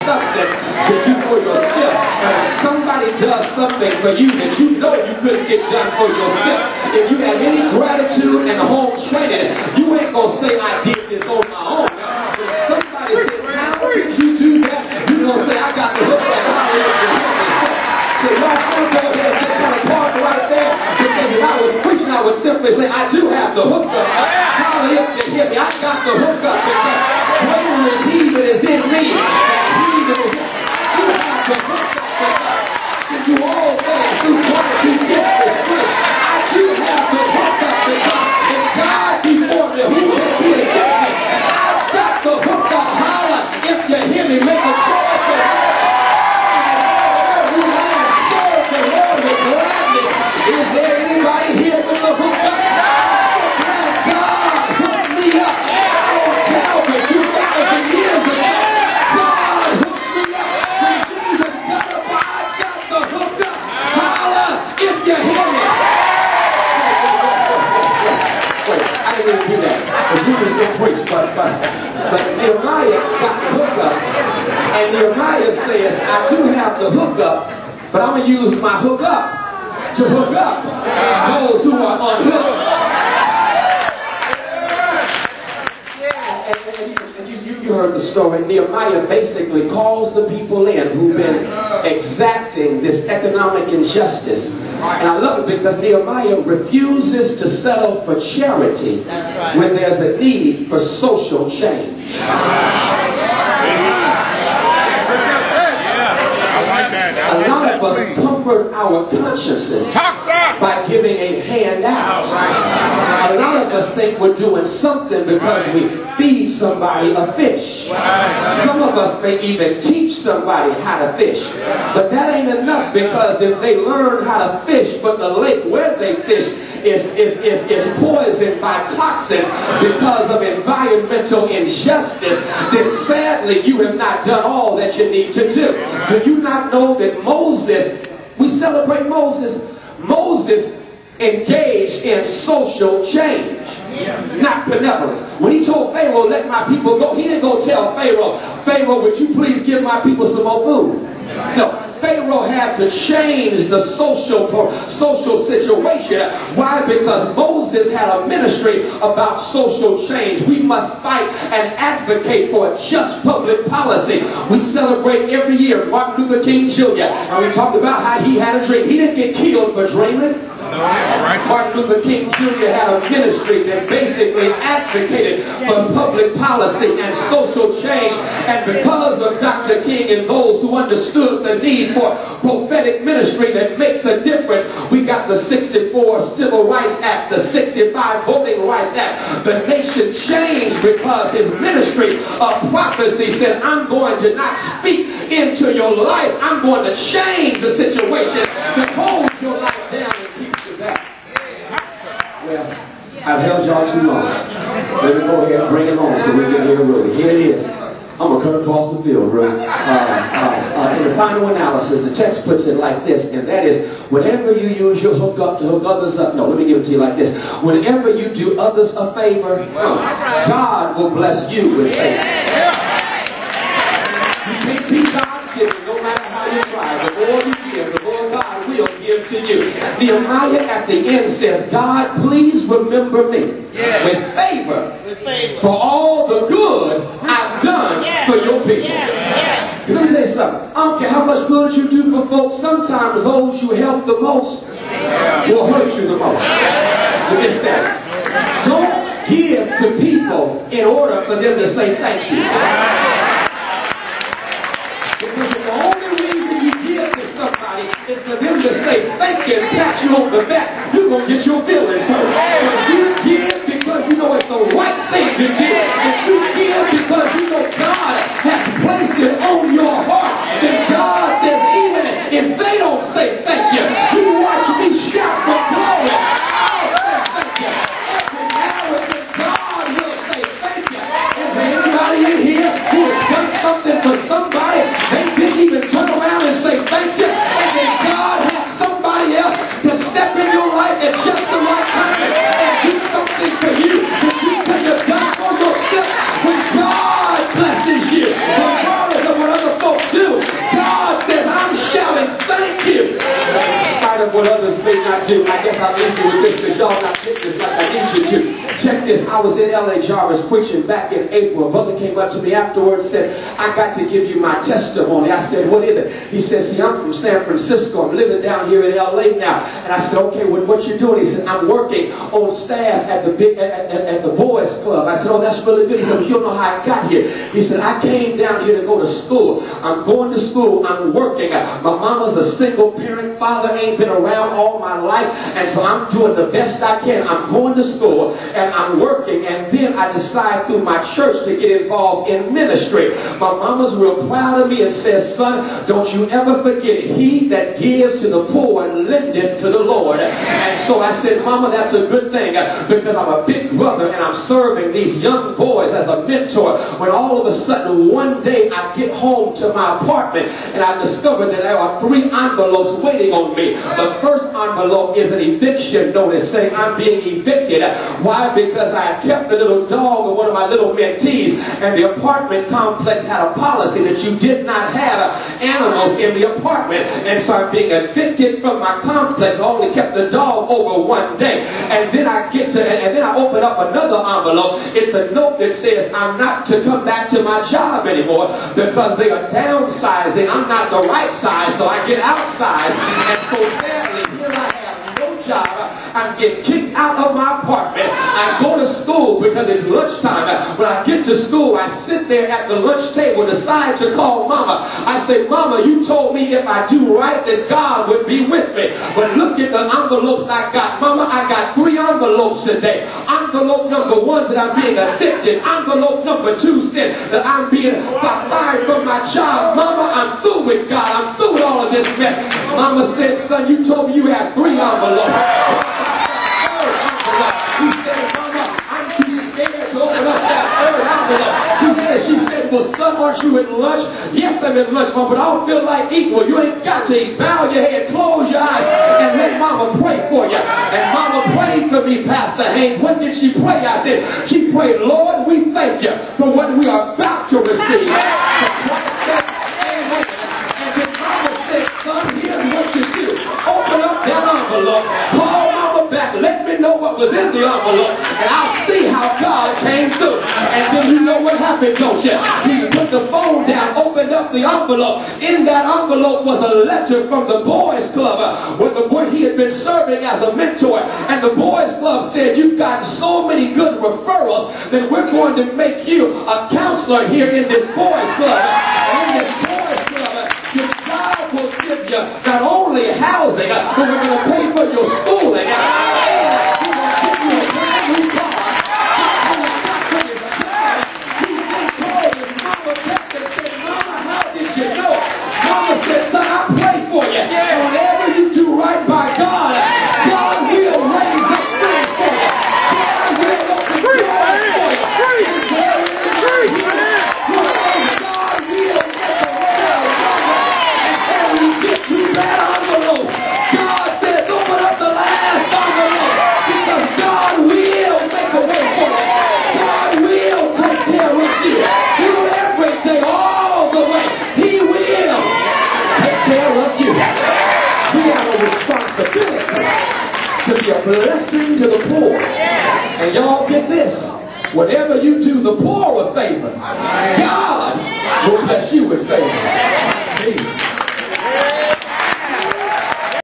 something to do for yourself. And if somebody does something for you that you know you couldn't get done for yourself, if you have any gratitude and home training, you ain't gonna say I did this on my own. If somebody says, how did you do that? You're gonna say, I got the hook up. So y'all come over here and just kind of park right there, because if I was preaching, I would simply say, I do have the hook up. Hallelujah, if you hear me, I got the hook up, because greater is he that is in me than he that is in me. You have the hook up, because I can do all things through Christ who gives me strength. I do have the hook up, because if God before me, who can be against me? I've got the hook up. Holler, if you hear me, make a joyful Is there anybody here with the hook up? God hooked me up. On Calvary, 2,000 years ago. God hooked me up. When Jesus got up, I got the hook up. Holler if you hear me. Wait, I didn't even do that. Because you was going to preach, but Nehemiah got the hook up. And Nehemiah says, I do have the hook up, but I'm going to use my hook up to hook up those who are unhooked. And you heard the story. Nehemiah basically calls the people in who've been exacting this economic injustice. And I love it because Nehemiah refuses to settle for charity when there's a need for social change. A lot of us comfort our consciences by giving a handout. A lot of us think we're doing something because we feed somebody a fish. Some of us may even teach somebody how to fish. But that ain't enough, because if they learn how to fish, but the lake where they fish is poisoned by toxins because of environmental injustice, then sadly you have not done all that you need to do. Do you not know that Moses, we celebrate Moses, Moses engaged in social change, not benevolence. When he told Pharaoh, let my people go, he didn't go tell Pharaoh, Pharaoh, would you please give my people some more food? No. Pharaoh had to change the social situation. Why? Because Moses had a ministry about social change. We must fight and advocate for a just public policy. We celebrate every year Martin Luther King Jr. And we talked about how he had a dream. He didn't get killed for dreaming. Martin Luther King Jr. had a ministry that basically advocated for public policy and social change. And because of Dr. King and those who understood the need for prophetic ministry that makes a difference, we got the 64 Civil Rights Act, the 65 Voting Rights Act. The nation changed because his ministry of prophecy said, I'm going to not speak into your life, I'm going to change the situation to hold your life down and keep you back. Well, I've held y'all too long. Let me go ahead and bring it on so we can hear really. Here it is. I'm a Kurt across the field, really. In the final analysis, the text puts it like this, and that is, whenever you use your hook up to hook others up, no, let me give it to you like this. Whenever you do others a favor, God will bless you with favor. You can't be God-given no matter how you try. The more you give, the more God will give to you. Nehemiah at the end says, God, please remember me with favor for all the good I've done for your people. Let me say something. I don't care how much good you do for folks, sometimes those you help the most will hurt you the most. You miss that. Don't give to people in order for them to say thank you. Because the only reason you give to somebody is for them to say thank you and pat you on the back, you're going to get your feelings hurt. But you give because you know it's the right thing to give. If you give because you know God has placed it on your heart, then God says, even if they don't say thank you, you watch me shout for glory. I'll say thank you. Every now and then God will say thank you. Is there anybody in here who has done something for somebody, they didn't even turn around and say thank you, and then God has somebody else to step in your life at just the right time and do something for you that you could have done for yourself? what others may not do. I guess I'll leave you with this because y'all not getting this like I need you to. Check this. I was in L.A. Jarvis preaching back in April. A brother came up to me afterwards and said, I got to give you my testimony. I said, what is it? He said, see, I'm from San Francisco. I'm living down here in L.A. now. And I said, okay, what you doing? He said, I'm working on staff at the boys club. I said, oh, that's really good. He said, well, you don't know how I got here. He said, I came down here to go to school. I'm going to school. I'm working. My mama's a single parent. Father ain't been around all my life. And so I'm doing the best I can. I'm going to school and I'm working. And then I decide through my church to get involved in ministry. My mama's real proud of me and says, son, don't you ever forget it. He that gives to the poor and lendeth to the Lord. And so I said, Mama, that's a good thing because I'm a big brother and I'm serving these young boys as a mentor. When all of a sudden one day I get home to my apartment and I discover that there are 3 envelopes waiting on me. The first envelope is an eviction notice saying I'm being evicted. Why? Because I had kept the little dog of one of my little mentees, and the apartment complex had a policy that you did not have animals in the apartment, and so I'm being evicted from my complex. I only kept the dog over one day, and then I open up another envelope. It's a note that says I'm not to come back to my job anymore because they are downsizing. I'm not the right size, so I get outside, and so sadly here I have no job. I'm getting kicked out of my apartment. I go to school because it's lunchtime. When I get to school, I sit there at the lunch table, decide to call Mama. I say, Mama, you told me if I do right that God would be with me. But look at the envelopes I got. Mama, I got 3 envelopes today. Envelope number 1 said I'm being evicted. Envelope number 2 said that I'm being fired from my job. Mama, I'm through with God. I'm through with all of this mess. Mama said, son, you told me you had 3 envelopes. He said, Mama, I'm too scared to open up that 3rd envelope. She said, well, son, aren't you at lunch? Yes, I'm at lunch, Mama, but I don't feel like eating. Well, you ain't got to eat. Bow your head, close your eyes, and let Mama pray for you. And Mama prayed for me, Pastor Haynes. What did she pray? I said, she prayed, Lord, we thank you for what we are about to receive. And then Mama said, son, here's what you do. Open up that envelope. Call Mama back. Let me know what was in the envelope, and I'll see how God came through. And then you know what happened, don't you? He put the phone down, opened up the envelope. In that envelope was a letter from the boys club where the boy he had been serving as a mentor. And the boys club said, you've got so many good referrals that we're going to make you a counselor here in this boys club. And in this boys club, your God will give you not only housing, but we're going to pay for your schooling. And we're going to give you a brand new car. Mama said, son, I pray for you. And whenever you do right by God, God will raise up things for you. God will open doors for you. God will make a way. And when you get to that envelope, God says, open up the last envelope because God will make a way for you. God will take care of you through everything, all the way. He will take care of you. We have a responsibility to be a blessing to the poor. And y'all get this. Whatever you do the poor with favor, God will bless you with favor.